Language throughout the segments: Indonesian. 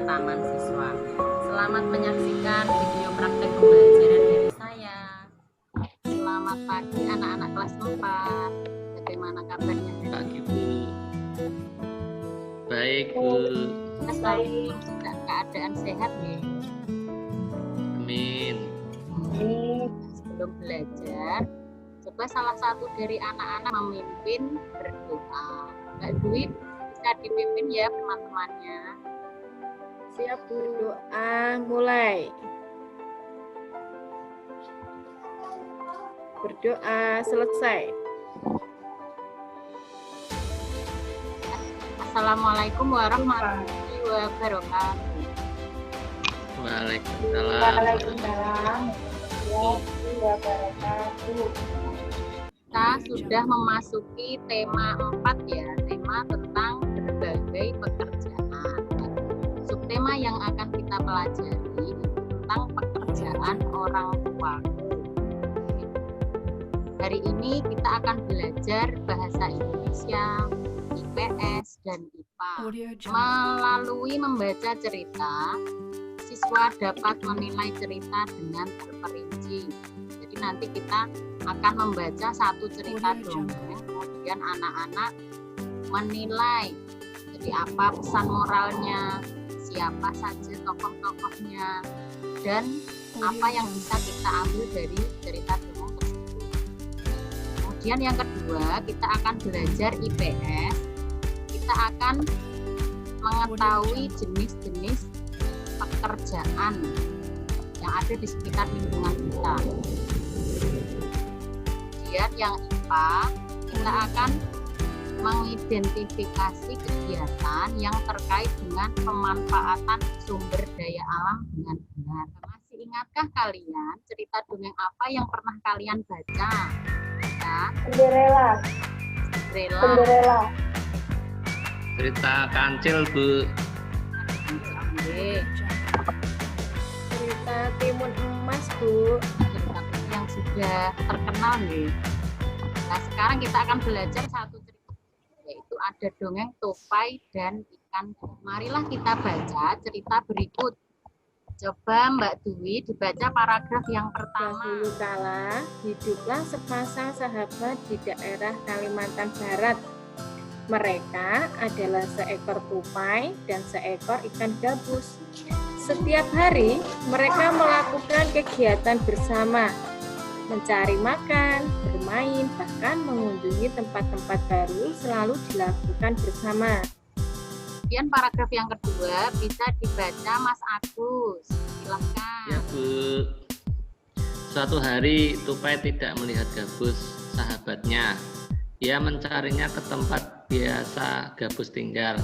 Taman Siswa. Selamat menyaksikan video praktek pembelajaran dari saya. Selamat pagi anak-anak kelas 4. Bagaimana kabarnya? Pagi Bu. Baik Bu. Baik. Keadaan sehat nih. Amin. Sebelum belajar, coba salah satu dari anak-anak memimpin berdoa. Mbak Dwi bisa dipimpin ya teman-temannya. Siap Bu, doa mulai. Berdoa selesai. Assalamualaikum warahmatullahi wabarakatuh. Waalaikumsalam. Waalaikumsalam warahmatullahi wabarakatuh. Kita sudah memasuki tema 4 ya, tema tentang berbagai pekerjaan. Subtema yang akan kita pelajari tentang pekerjaan orang tua. Hari ini kita akan belajar bahasa Indonesia, IPS, dan IPA. Melalui membaca cerita, siswa dapat menilai cerita dengan terperinci. Jadi nanti kita akan membaca satu cerita dongeng, kemudian anak-anak menilai. Jadi apa pesan moralnya, siapa saja tokoh-tokohnya, dan apa yang bisa kita ambil dari cerita dongeng tersebut. Kemudian yang kedua, kita akan belajar IPS. Kita akan mengetahui jenis-jenis pekerjaan yang ada di sekitar lingkungan kita. Kemudian yang IPA, kita akan mengidentifikasi kegiatan yang terkait dengan pemanfaatan sumber daya alam dengan benar. Masih ingatkah kalian cerita dongeng apa yang pernah kalian baca? Ya? Cinderella. Cinderella. Cerita kancil Bu. Cerita Timun Emas Bu. Cerita yang sudah terkenal nih. Nah sekarang kita akan belajar satu cerita, yaitu ada dongeng tupai dan ikan. Marilah kita baca cerita berikut. Coba Mbak Dwi dibaca paragraf yang pertama. Dahulu kala hiduplah sepasang sahabat di daerah Kalimantan Barat. Mereka adalah seekor tupai dan seekor ikan gabus. Setiap hari mereka melakukan kegiatan bersama, mencari makan, bermain, bahkan mengunjungi tempat-tempat baru selalu dilakukan bersama. Kemudian paragraf yang kedua bisa dibaca Mas Agus. Silakan. Ya Bu. Suatu hari tupai tidak melihat gabus sahabatnya. Ia mencarinya ke tempat biasa gabus tinggal.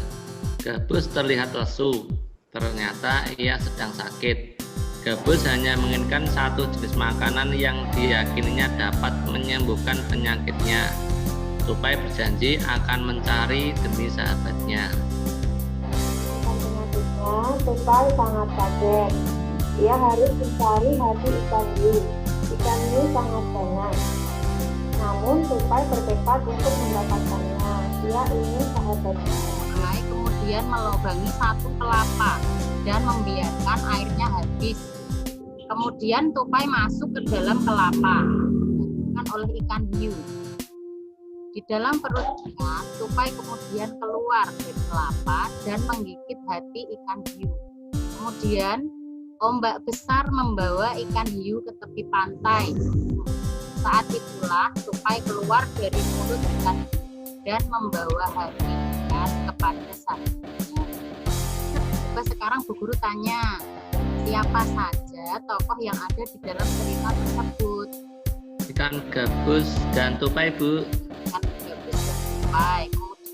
Gabus terlihat lesu. Ternyata ia sedang sakit. Gabus hanya menginginkan satu jenis makanan yang diyakininya dapat menyembuhkan penyakitnya. Tupai berjanji akan mencari demi sahabatnya. Tupai sangat kaget. Ia harus mencari hati ikan hiu. Ikan hiu sangat banyak. Namun tupai bertekad untuk mendapatkannya. Ia ingin sahabatnya. Tupai kemudian melubangi satu kelapa dan membiarkan airnya habis. Kemudian tupai masuk ke dalam kelapa, dimakan oleh ikan hiu. Di dalam perutnya, tupai kemudian keluar dari kelapa dan menggigit hati ikan hiu. Kemudian, ombak besar membawa ikan hiu ke tepi pantai. Saat itulah tupai keluar dari mulut ikan dan membawa hati ikan kepada sahabatnya. Coba sekarang Bu Guru tanya, siapa saja tokoh yang ada di dalam cerita tersebut? Ikan gabus dan tupai Bu. Ikan gabus dan tupai.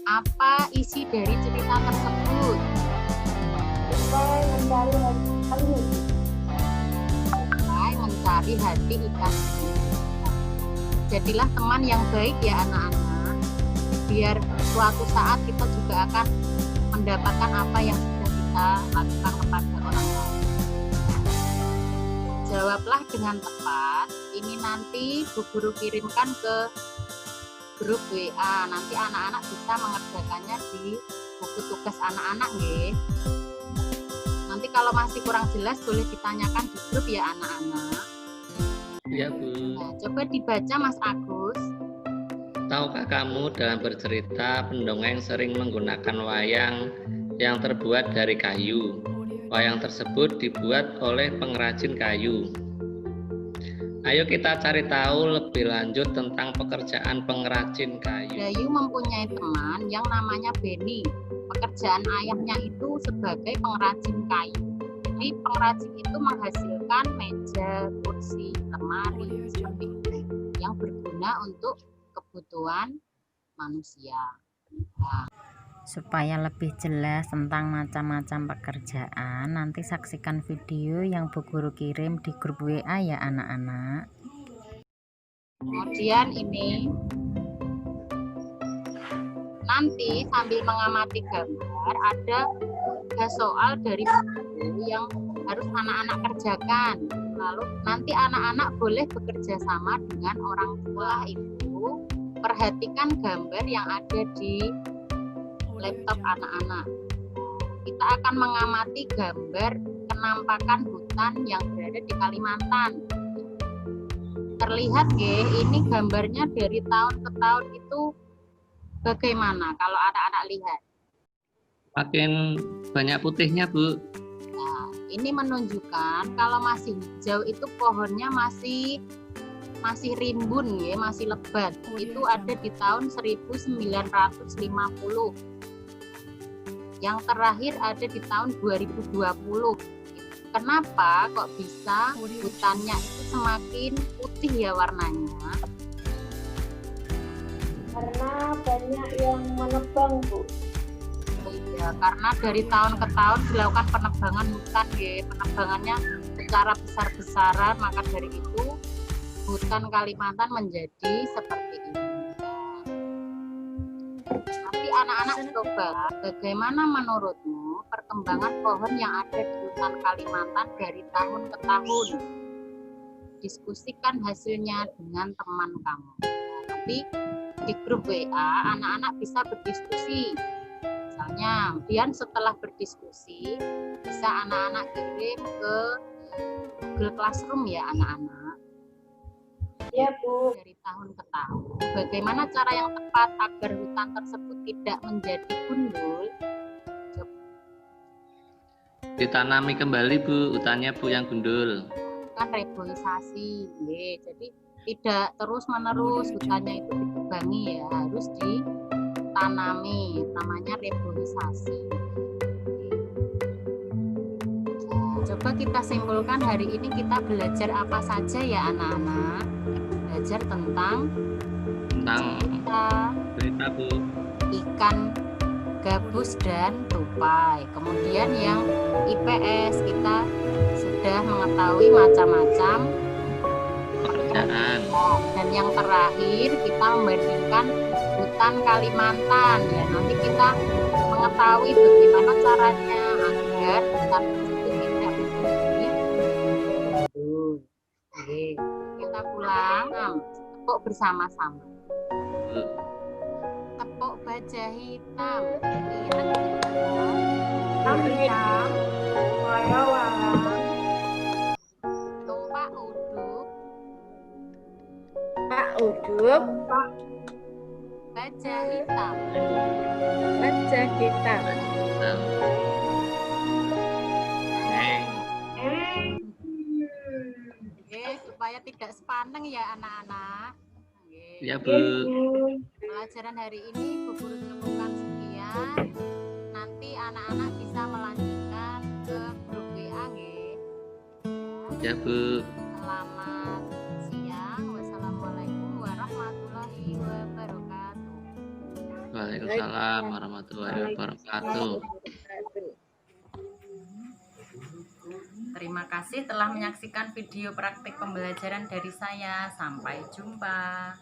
Apa isi dari cerita tersebut? Tupai mencari hati ikan hiu. Tupai mencari hati ikan hiu. Jadilah teman yang baik ya anak-anak, biar suatu saat kita juga akan mendapatkan apa yang sudah kita lakukan kepada orang lain. Jawablah dengan tepat. Ini nanti Bu Guru kirimkan ke grup WA. Nanti anak-anak bisa mengerjakannya di buku tugas anak-anak nggih. kalau masih kurang jelas boleh ditanyakan di grup ya anak-anak. Ya Bu. Nah, coba dibaca Mas Agus. Tahukah kamu dalam bercerita pendongeng sering menggunakan wayang yang terbuat dari kayu. Wayang tersebut dibuat oleh pengrajin kayu. Ayo kita cari tahu lebih lanjut tentang pekerjaan pengrajin kayu. Dayu mempunyai teman yang namanya Beni. Pekerjaan ayahnya itu sebagai pengrajin kayu. Jadi pengrajin itu menghasilkan meja, kursi, lemari, seperti itu yang berguna untuk kebutuhan manusia. Nah, supaya lebih jelas tentang macam-macam pekerjaan, nanti saksikan video yang Bu Guru kirim di grup WA ya anak-anak. Kemudian ini nanti sambil mengamati gambar ada soal dari buku yang harus anak-anak kerjakan. Lalu nanti anak-anak boleh bekerja sama dengan orang tua itu. Perhatikan gambar yang ada di laptop anak-anak. Kita akan mengamati gambar penampakan hutan yang berada di Kalimantan. Terlihat ini gambarnya dari tahun ke tahun itu bagaimana kalau anak-anak lihat? Makin banyak putihnya Bu. Nah, ini menunjukkan kalau masih hijau itu pohonnya masih rimbun ya, masih lebat. Itu ada di tahun 1950. Yang terakhir ada di tahun 2020. Kenapa kok bisa hutannya itu semakin putih ya warnanya? Karena banyak yang menebang, Bu. Ya, karena dari tahun ke tahun dilakukan penebangan hutan ya. Penebangannya secara besar-besaran, maka dari itu hutan Kalimantan menjadi seperti ini. Nanti anak-anak coba, bagaimana menurutmu perkembangan pohon yang ada di hutan Kalimantan dari tahun ke tahun? Diskusikan hasilnya dengan teman kamu. Nanti di grup WA anak-anak bisa berdiskusi. Misalnya, kemudian setelah berdiskusi bisa anak-anak kirim ke Google Classroom ya anak-anak. Ya Bu. Dari tahun ke tahun. Bagaimana cara yang tepat agar hutan tersebut tidak menjadi gundul? Coba. Ditanami kembali Bu, hutannya Bu yang gundul. Kan reboisasi, jadi tidak terus-menerus hutannya itu ditebangi ya, harus ditanami, namanya reboisasi. Coba kita simpulkan hari ini kita belajar apa saja ya anak-anak? Belajar tentang cerita Bu, ikan gabus dan tupai. Kemudian yang IPS kita sudah mengetahui macam-macam pekerjaan. Dan yang terakhir kita membandingkan hutan Kalimantan ya. Nanti kita mengetahui bagaimana caranya agar hutan tersebut tidak menjadi gundul. Oke, kita pulang tepuk bersama-sama. Tepuk baja hitam. Hitam. Warna-warna. Tumpak uduk. Pak Uduk, Baja hitam. baca kita. Supaya tidak sepaneng ya anak-anak. Ya Bu. Pelajaran hari ini Bu Guru cukupkan sekian. Nanti anak-anak bisa melanjutkan ke grup WA nggih. Ya Bu. Selamat siang. Wassalamualaikum warahmatullahi wabarakatuh. Waalaikumsalam warahmatullahi wabarakatuh. Terima kasih telah menyaksikan video praktik pembelajaran dari saya. Sampai jumpa.